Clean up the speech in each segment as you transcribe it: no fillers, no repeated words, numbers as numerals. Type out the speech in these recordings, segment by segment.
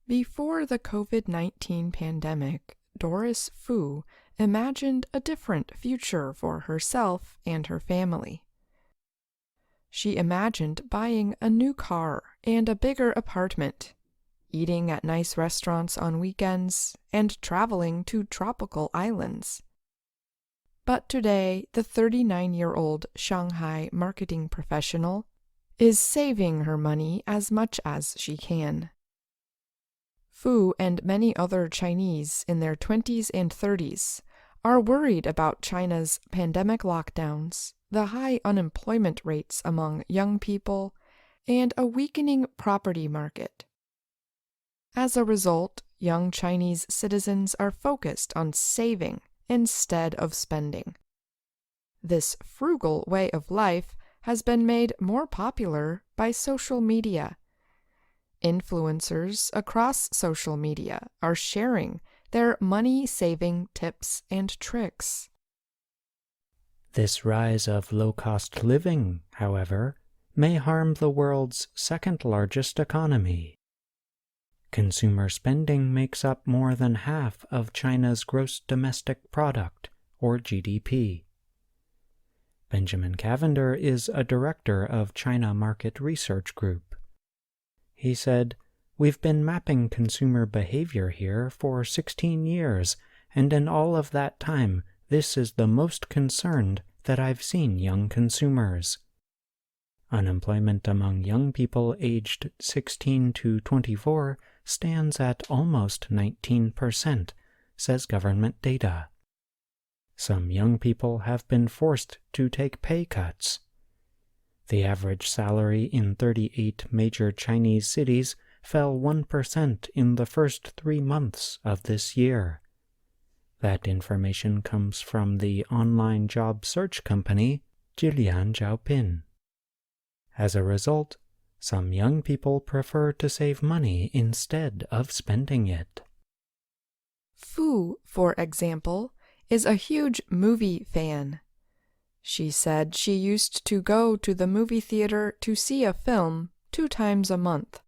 Before the COVID-19 pandemic, Doris Fu imagined a different future for herself and her family. She imagined buying a new car and a bigger apartment, eating at nice restaurants on weekends, and traveling to tropical islands. But today, the 39-year-old Shanghai marketing professional is saving her money as much as she can. Fu and many other Chinese in their 20s and 30s are worried about China's pandemic lockdowns, the high unemployment rates among young people, and a weakening property market. As a result, young Chinese citizens are focused on saving instead of spending. This frugal way of life has been made more popular by social media. Influencers across social media are sharing their money-saving tips and tricks. This rise of low-cost living, however, may harm the world's second-largest economy. Consumer spending makes up more than half of China's gross domestic product, or GDP. Benjamin Cavender is a director of China Market Research Group. He said, "We've been mapping consumer behavior here for 16 years, and in all of that time, this is the most concerned that I've seen young consumers." Unemployment among young people aged 16 to 24 stands at almost 19%, says government data. Some young people have been forced to take pay cuts. The average salary in 38 major Chinese cities fell 1% in the first 3 months of this year. That information comes from the online job search company Jilian Zhaopin. As a result, some young people prefer to save money instead of spending it. Fu, for example, is a huge movie fan. She said she used to go to the movie theater to see a film 2 times a month.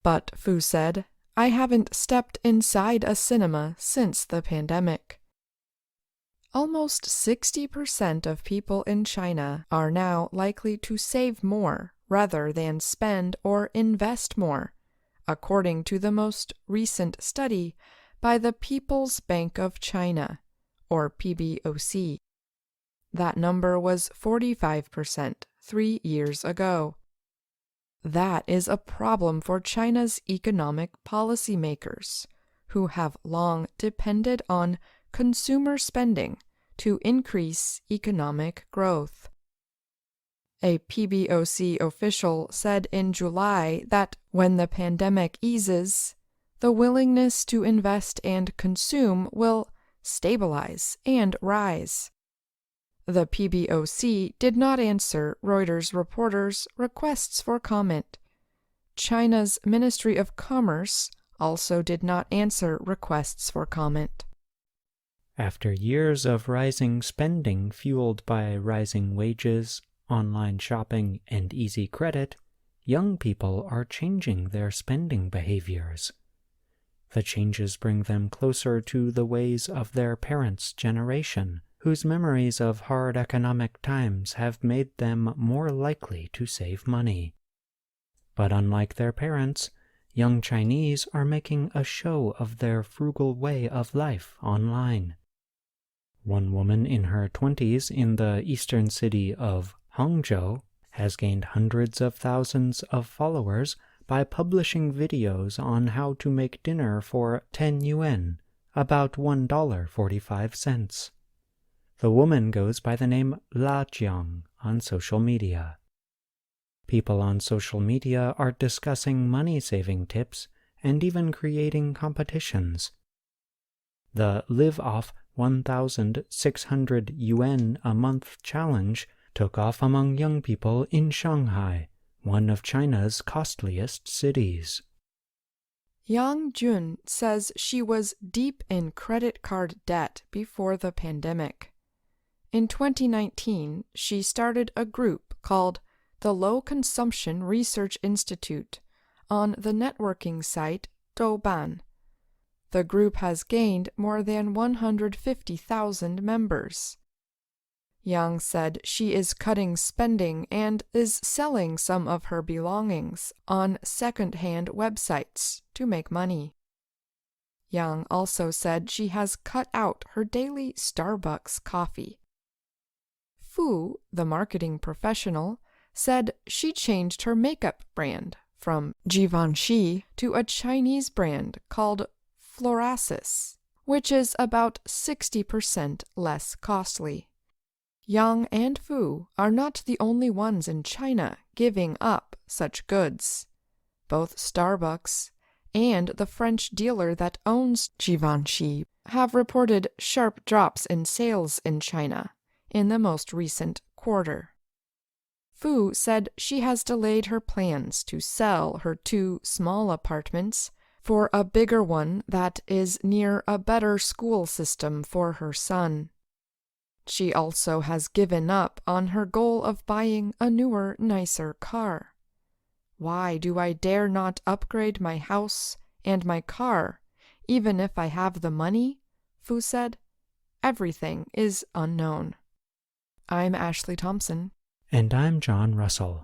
But Fu said, "I haven't stepped inside a cinema since the pandemic." Almost 60% of people in China are now likely to save more rather than spend or invest more, according to the most recent study by the People's Bank of China, or PBOC. That number was 45% 3 years ago. That is a problem for China's economic policymakers, who have long depended on consumer spending to increase economic growth. A PBOC official said in July that when the pandemic eases, the willingness to invest and consume will stabilize and rise. The PBOC did not answer Reuters reporters' requests for comment. China's Ministry of Commerce also did not answer requests for comment. After years of rising spending fueled by rising wages, online shopping, and easy credit, young people are changing their spending behaviors. The changes bring them closer to the ways of their parents' generation, whose memories of hard economic times have made them more likely to save money. But unlike their parents, young Chinese are making a show of their frugal way of life online. One woman in her 20s in the eastern city of Hangzhou has gained hundreds of thousands of followers by publishing videos on how to make dinner for 10 yuan, about $1.45. The woman goes by the name La Jiang on social media. People on social media are discussing money-saving tips and even creating competitions. The Live Off 1,600 yuan a month challenge took off among young people in Shanghai, one of China's costliest cities. Yang Jun says she was deep in credit card debt before the pandemic. In 2019, she started a group called the Low Consumption Research Institute on the networking site 周班. The group has gained more than 150,000 members. Yang said she is cutting spending and is selling some of her belongings on second-hand websites to make money. Yang also said she has cut out her daily Starbucks coffee. Fu, the marketing professional, said she changed her makeup brand from Givenchy to a Chinese brand called Florasis, which is about 60% less costly. Yang and Fu are not the only ones in China giving up such goods. Both Starbucks and the French dealer that owns Givenchy have reported sharp drops in sales in China in the most recent quarter. Fu said she has delayed her plans to sell her 2 small apartments for a bigger one that is near a better school system for her son. She also has given up on her goal of buying a newer, nicer car. Why do I dare not upgrade my house and my car, even if I have the money? Fu said. Everything is unknown. I'm Ashley Thompson. And I'm John Russell.